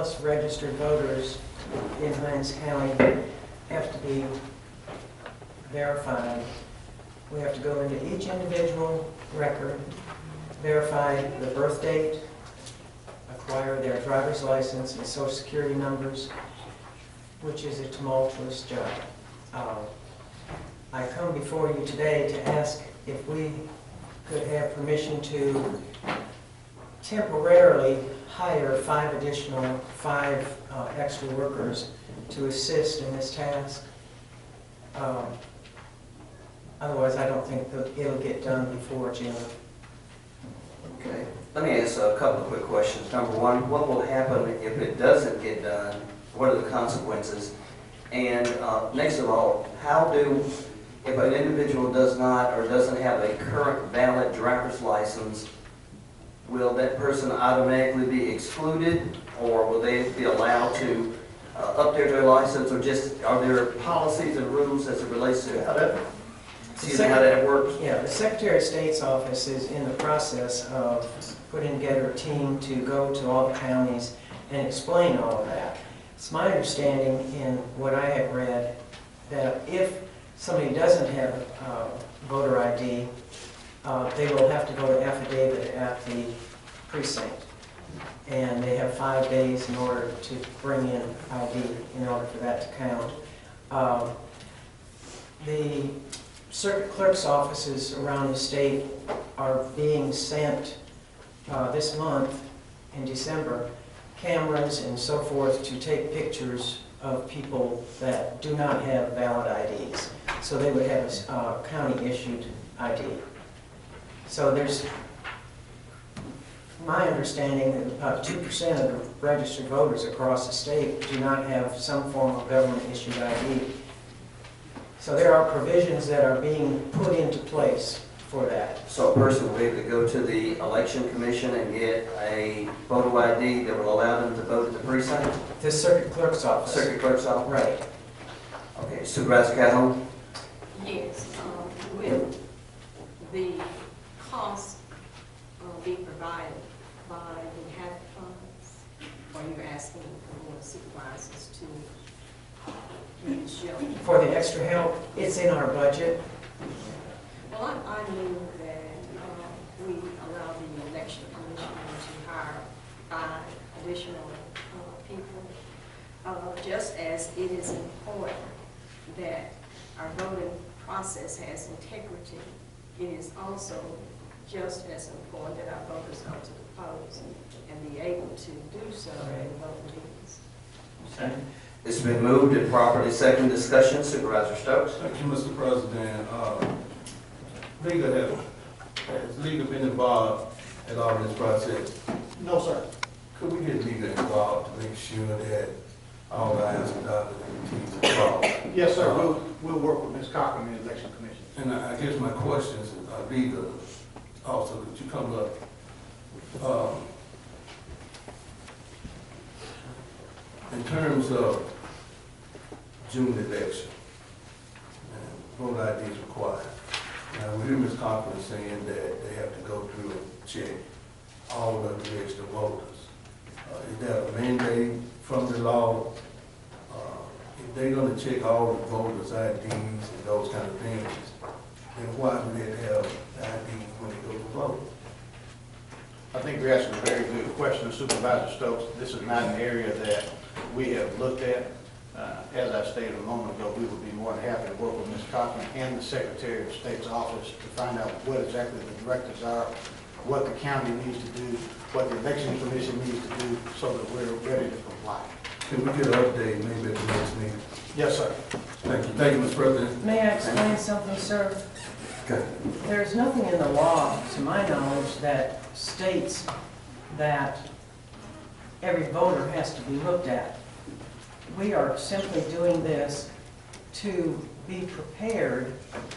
plus registered voters in Hinds County have to be verified. We have to go into each individual record, verify the birth date, acquire their driver's license and social security numbers, which is a tumultuous job. I come before you today to ask if we could have permission to temporarily hire five extra workers to assist in this task. Otherwise, I don't think that it'll get done before June. Okay. Let me ask a couple of quick questions. Number one, what will happen if it doesn't get done? What are the consequences? And next of all, if an individual does not or doesn't have a current valid driver's license, will that person automatically be excluded, or will they be allowed to update their license, or just are there policies and rules as it relates to how that works? Yeah, the Secretary of State's office is in the process of putting together a team to go to all the counties and explain all of that. It's my understanding in what I have read that if somebody doesn't have voter ID, they will have to go to affidavit at the precinct. And they have 5 days in order to bring in ID in order for that to count. The circuit clerk's offices around the state are being sent this month in December cameras and so forth to take pictures of people that do not have valid IDs. So they would have a county-issued ID. So there's my understanding that about 2% of the registered voters across the state do not have some form of government-issued ID. So there are provisions that are being put into place for that. So a person will be able to go to the election commission and get a photo ID that will allow them to vote at the precinct? The circuit clerk's office. Circuit clerk's office? Right. Okay, Supervisor Calhoun? Yes, will the cost be provided by the HAP funds, or you're asking for more supervisors to use your? For the extra help, it's in our budget. Well, I knew that we allow the election commission to hire 5 additional people, just as it is important that our voting process has integrity. It is also just as important that our voters go to the polls and be able to do so in the voting meetings. Okay. It's been moved and properly second discussion. Supervisor Stokes? Thank you, Mr. President. Has Liga been involved at all in this process? No, sir. Could we get Liga involved to make sure that all the I's are dotted and the T's are crossed? Yes, sir. We'll work with Ms. Cochran and the election commission. And I guess my question is, Liga, also, could you come up, in terms of June election, vote ID is required. Now, we hear Ms. Cochran saying that they have to go through and check all of the registered voters. Is that a mandate from the law? If they're going to check all the voters' IDs and those kind of things, then why do they have ID when they go to vote? I think you're asking a very good question, Supervisor Stokes. This is not an area that we have looked at. As I stated a moment ago, we would be more than happy to work with Ms. Cochran and the Secretary of State's office to find out what exactly the directives are, what the county needs to do, what the election commission needs to do, so that we're ready to comply. Can we get an update maybe at the next meeting? Yes, sir. Thank you. Thank you, Mr. President. May I explain something, sir? Okay. There's nothing in the law, to my knowledge, that states that every voter has to be looked at. We are simply doing this to be prepared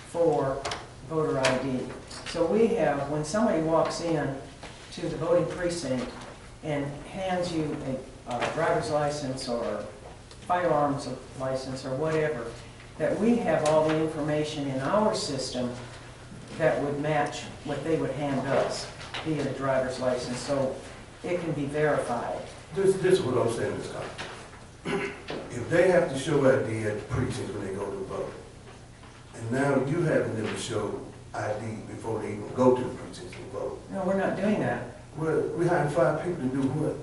for voter ID. So we have, when somebody walks in to the voting precinct and hands you a driver's license or firearms license or whatever, that we have all the information in our system that would match what they would hand us via the driver's license, so it can be verified. This is what I'm saying, Ms. Cox. If they have to show ID at the precincts when they go to vote, and now you having them to show ID before they even go to the precincts and vote, No, we're not doing that. well, we hired 5 people to do what?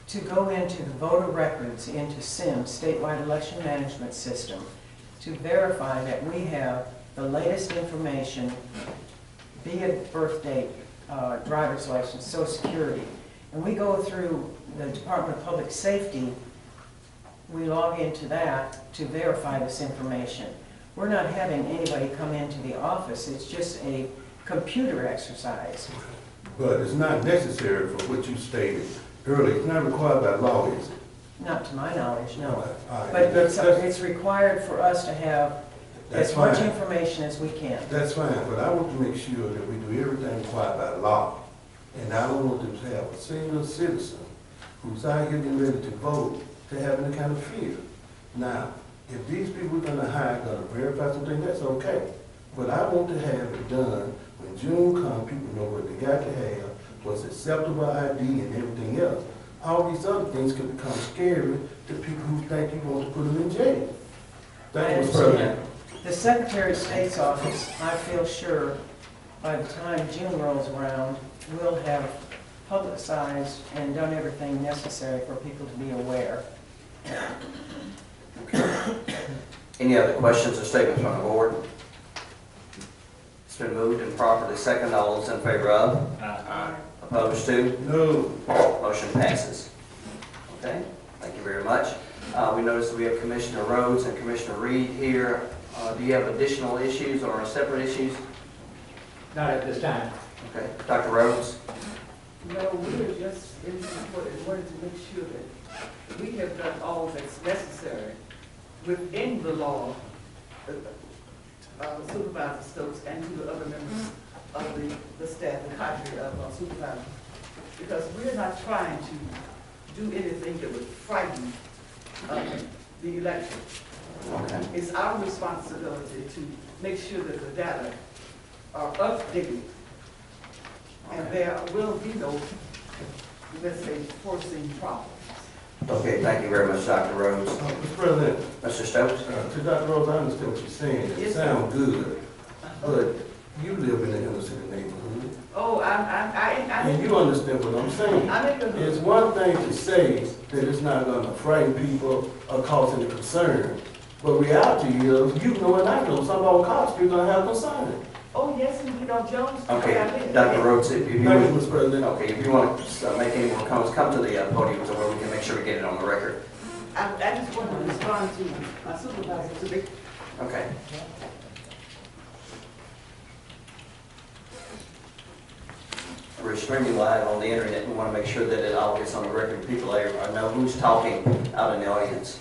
To go into the voter records, into SIM, Statewide Election Management System, to verify that we have the latest information, be it birth date, driver's license, social security. And we go through the Department of Public Safety, we log into that to verify this information. We're not having anybody come into the office, it's just a computer exercise. But it's not necessary for what you stated earlier. It's not required by law, is it? Not to my knowledge, no. All right. But it's required for us to have That's as much fine. information as we can. That's fine, but I want to make sure that we do everything required by law. And I don't want them to have a single citizen who's out here getting ready to vote to have any kind of fear. Now, if these people we're gonna hire gonna verify something, that's okay. But I want to have it done when June comes, people know what they got to have, what's acceptable ID and everything else. All these other things could become scary to people who think you want to put them in jail. Thank you, Mr. President. The Secretary of State's office, I feel sure, by the time June rolls around, will have publicized and done everything necessary for people to be aware. Any other questions or statements from the board? It's been moved and properly second. All those in favor of? Aye. Opposed to? No. Motion passes. Okay, thank you very much. We notice that we have Commissioner Rhodes and Commissioner Reed here. Do you have additional issues or separate issues? Not at this time. Okay, Dr. Rhodes? No, we are just wanted to make sure that we have done all that's necessary within the law, Supervisor Stokes and to the other members of the staff, the cadre of supervisors, because we're not trying to do anything that would frighten the election. Okay. It's our responsibility to make sure that the data are updated and there will be no, let's say, foreseen problems. Okay, thank you very much, Dr. Rhodes. Mr. President, Mr. Stokes? to Dr. Rose, I understand what you're saying. It Yes, sir. sounds good, but you live in an inner city neighborhood, Oh, and you understand what I'm saying. I'm in the It's one thing to say that it's not gonna frighten people or cause any concern, but reality is, you know and I know, some of our cops are gonna have concern. oh, yes, and you know, Jones. Okay, Dr. Rhodes, if you Thank you, would, Mr. President. okay, if you want to make any more comments, come to the podium so where we can make sure we get it on the record. I just want to respond to my supervisor today. Okay. We're streaming live on the internet. We want to make sure that it all gets on the record. People know who's talking out in the audience.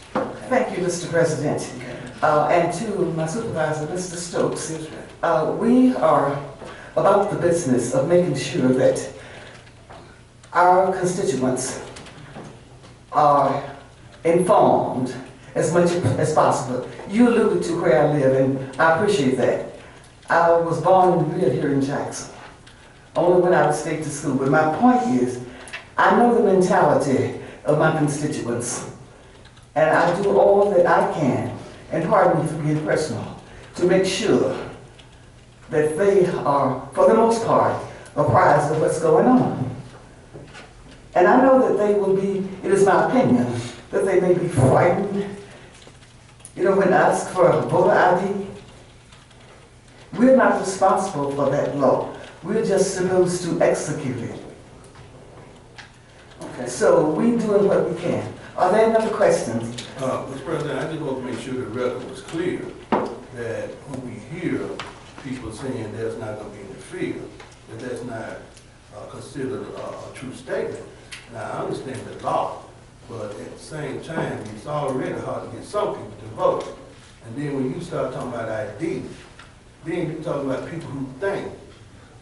Thank you, Mr. President. And to my supervisor, Mr. Stokes, we are about the business of making sure that our constituents are informed as much as possible. You alluded to where I live, and I appreciate that. I was born and reared here in Jackson. Only went out of state to school, but my point is, I know the mentality of my constituents, and I do all that I can, and pardon me for being personal, to make sure that they are, for the most part, apprised of what's going on. And I know that they will be, it is my opinion, that they may be frightened, when asked for a voter ID. We're not responsible for that law. We're just supposed to execute it. Okay. So we're doing what we can. Are there any other questions? Mr. President, I just want to make sure the record was clear that when we hear people saying there's not going to be any fear, that that's not considered a true statement. Now, I understand the law, but at the same time, it's already hard to get some people to vote. And then when you start talking about ID, then you're talking about people who think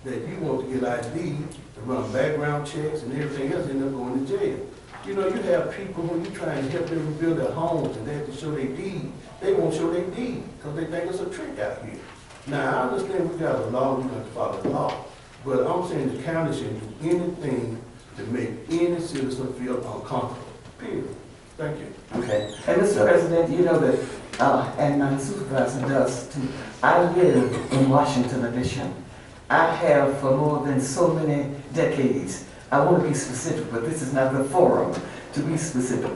that you want to get ID to run background checks and everything else, end up going to jail. You have people when you're trying to help them rebuild their homes and they have to show their deed, they won't show their deed because they think it's a trick out here. Now, I understand we got a law, we have to follow the law, but I'm saying the county should do anything to make any citizen feel uncomfortable, period. Thank you. Okay. And Mr. President, you know that, and my supervisor does too, I live in Washington Edition. I have for more than so many decades. I want to be specific, but this is not the forum to be specific.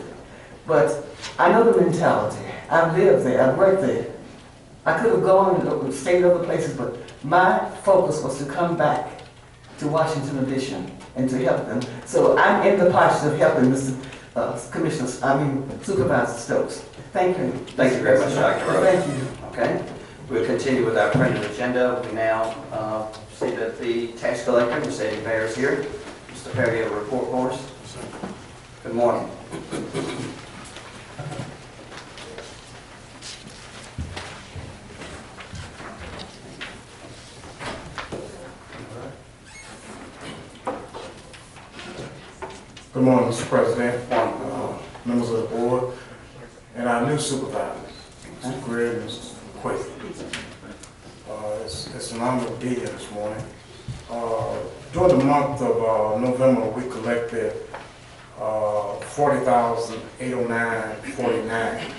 But I know the mentality. I've lived there, I've worked there. I could have gone and stayed other places, but my focus was to come back to Washington Edition and to help them. So I'm in the posture of helping Mr. Supervisor Stokes. Thank you. Thank you very much, Dr. Rose. Thank you. Okay, we'll continue with our printed agenda. We now see that the tax collector, Mr. Eddie Bear, is here. Mr. Perry, you have a report for us? Good morning. Good morning, Mr. President, members of the board, and our new supervisors, Mr. Greer and Mrs. Quake. It's an honor to be here this morning. During the month of November, we collected $40,809.49.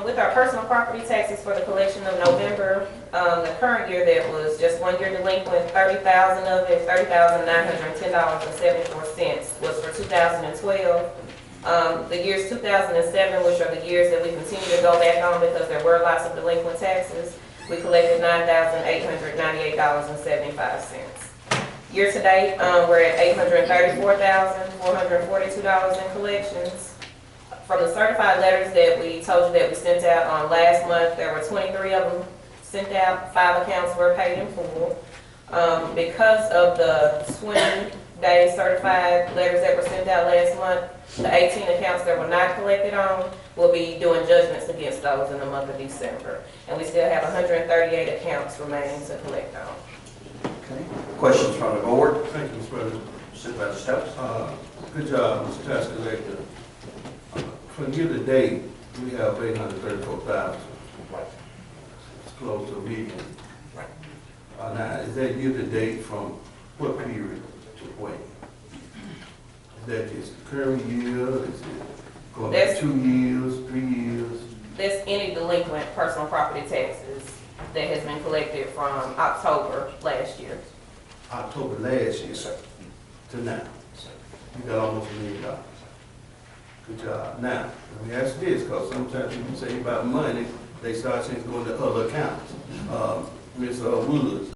With our personal property taxes for the collection of November, the current year that was just 1 year delinquent, 30,000 of it, $30,910.74 was for 2012. The years 2007, which are the years that we continue to go back on because there were lots of delinquent taxes, we collected $9,898.75. Year to date, we're at $834,442 in collections. From the certified letters that we told you that we sent out on last month, there were 23 of them sent out, 5 accounts were paid in full. Because of the 20-day certified letters that were sent out last month, the 18 accounts that were not collected on, we'll be doing judgments against those in the month of December. And we still have 138 accounts remaining to collect on. Okay. Questions from the board? Thank you, Mr. President. Supervisor Stokes? Good job, Mr. Tax Collector. From year to date, we have 834,000. It's close to a million. Now, is that year to date from what period to when? Is that just current year? Is it going back 2 years, 3 years? That's any delinquent personal property taxes that has been collected from October last year. October last year to now. You got almost $1 million. Good job. Now, let me ask this, because sometimes people say about money, they start saying going to other accounts. Ms. Woods,